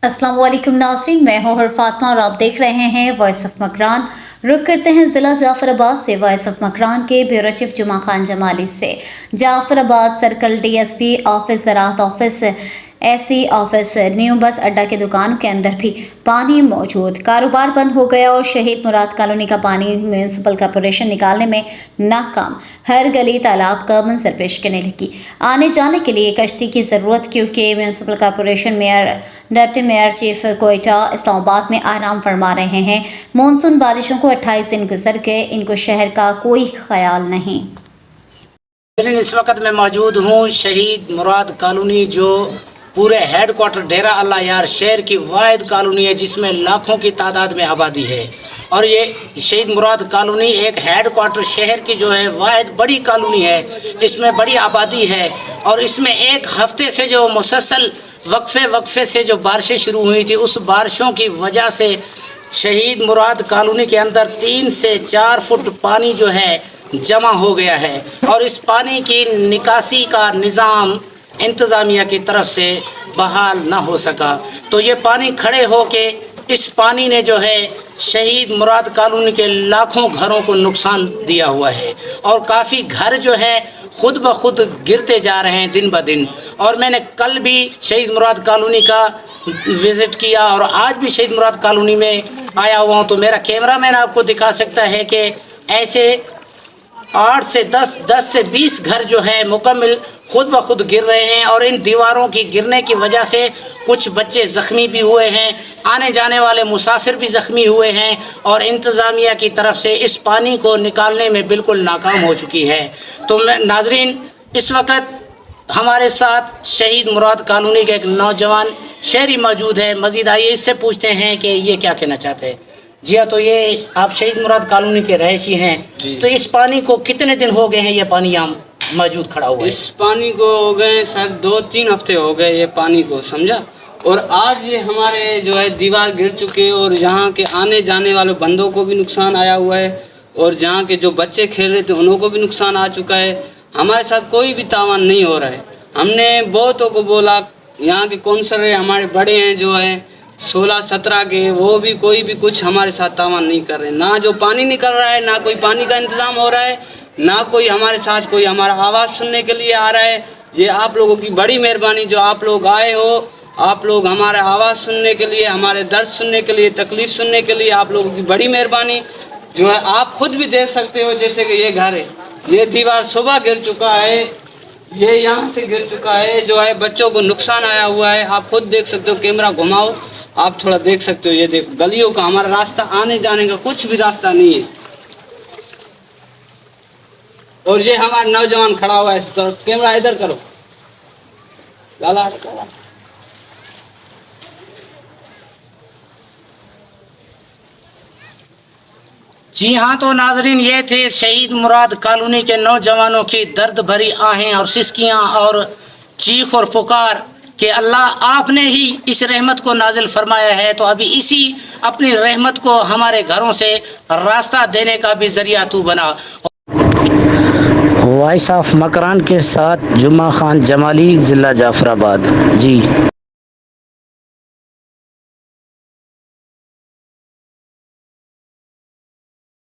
अस्सलाम वालेकुम नाज़रीन, मैं हूँ फातिमा और आप देख रहे हैं वॉइस ऑफ मकरान। रुक करते हैं ज़िला जाफराबाद से वॉइस ऑफ मकरान के ब्यूरो चीफ जुमा खान जमाली से। जाफराबाद सर्कल डीएसपी ऑफिस, ज़राअत office, AC office, new bus अड्डा के दुकानों के अंदर भी पानी मौजूद। कारोबार बंद हो गया और शहीद मुराद कॉलोनी का पानी म्यूनसिपल कॉरपोरेशन निकालने में नाकाम। हर गली तालाब का मंजर पेश करने लगी। आने जाने के लिए कश्ती की ज़रूरत, क्योंकि municipal corporation mayor, deputy mayor chief Quetta Islamabad में आराम फरमा रहे हैं। मानसून बारिशों को 28 दिन गुजर गए, इनको शहर का कोई ख्याल नहीं। इस वक्त मैं मौजूद हूँ शहीद मुराद कॉलोनी, जो पूरे हेड क्वार्टर डेरा अल्लाह यार शहर की वाहिद कॉलोनी है जिसमें लाखों की तादाद में आबादी है। और ये शहीद मुराद कॉलोनी एक हेड क्वार्टर शहर की जो है वाहिद बड़ी कॉलोनी है, इसमें बड़ी आबादी है। और इसमें एक हफ्ते से जो मुसलसल वक्फे से जो बारिशें शुरू हुई थी, उस बारिशों की वजह से शहीद मुराद कॉलोनी के अंदर 3 से 4 फुट पानी जो है जमा हो गया है। और इस पानी की निकासी का निज़ाम इंतज़ामिया की तरफ से बहाल ना हो सका, तो ये पानी खड़े होके इस पानी ने जो है शहीद मुराद कॉलोनी के लाखों घरों को नुकसान दिया हुआ है। और काफ़ी घर जो है खुद ब खुद गिरते जा रहे हैं दिन ब दिन। और मैंने कल भी शहीद मुराद कॉलोनी का विज़िट किया और आज भी शहीद मुराद कॉलोनी में आया हुआ हूँ, तो मेरा कैमरामैन आपको दिखा सकता है कि ऐसे 8 से 10 से 20 घर जो है मुकम्मल खुद ब खुद गिर रहे हैं। और इन दीवारों की गिरने की वजह से कुछ बच्चे ज़ख्मी भी हुए हैं, आने जाने वाले मुसाफिर भी ज़ख्मी हुए हैं। और इंतज़ामिया की तरफ से इस पानी को निकालने में बिल्कुल नाकाम हो चुकी है। तो मैं नाज़रीन, इस वक्त हमारे साथ शहीद मुराद कॉलोनी के एक नौजवान शहरी मौजूद है। मज़ीद आइए इससे पूछते हैं कि ये क्या कहना चाहते हैं। जी हाँ, तो ये आप शहीद मुराद कॉलोनी के रहायशी हैं, तो इस पानी को कितने दिन हो गए हैं ये पानी यहाँ मौजूद खड़ा हुआ है? इस पानी को हो गए शायद 2-3 हफ्ते हो गए ये पानी को, समझा। और आज ये हमारे जो है दीवार गिर चुके हैं और यहाँ के आने जाने वाले बंदों को भी नुकसान आया हुआ है। और जहाँ के जो बच्चे खेल रहे थे उनको भी नुकसान आ चुका है। हमारे साथ कोई भी तावान नहीं हो रहा है। हमने बहुतों को बोला, यहाँ के कौंसलर हमारे बड़े हैं जो हैं 16-17 के, वो भी कोई भी कुछ हमारे साथ तावान नहीं कर रहे। ना जो पानी निकल रहा है, ना कोई पानी का इंतज़ाम हो रहा है, ना कोई हमारे साथ कोई हमारा आवाज़ सुनने के लिए आ रहा है। ये आप लोगों की बड़ी मेहरबानी जो आप लोग आए हो, आप लोग हमारा आवाज़ सुनने के लिए, हमारे दर्द सुनने के लिए, तकलीफ़ सुनने के लिए आप लोगों की बड़ी मेहरबानी जो है। आप खुद भी देख सकते हो, जैसे कि ये घर है, ये दीवार सुबह गिर चुका है, ये यहाँ से गिर चुका है जो है, बच्चों को नुकसान आया हुआ है। आप खुद देख सकते हो, कैमरा घुमाओ, आप थोड़ा देख सकते हो। ये देखो गलियों का, हमारा रास्ता आने जाने का कुछ भी रास्ता नहीं है। और ये हमारा नौजवान खड़ा हुआ है, तो कैमरा इधर करो, लाला। जी हाँ, तो नाजरीन, ये थे शहीद मुराद कॉलोनी के नौजवानों की दर्द भरी आहें और सिसकियाँ और चीख और पुकार कि अल्लाह आपने ही इस रहमत को नाजिल फरमाया है, तो अभी इसी अपनी रहमत को हमारे घरों से रास्ता देने का भी ज़रिया तू बना। वॉइस ऑफ मकरान के साथ जुमा खान जमाली, ज़िला जाफराबाद। जी।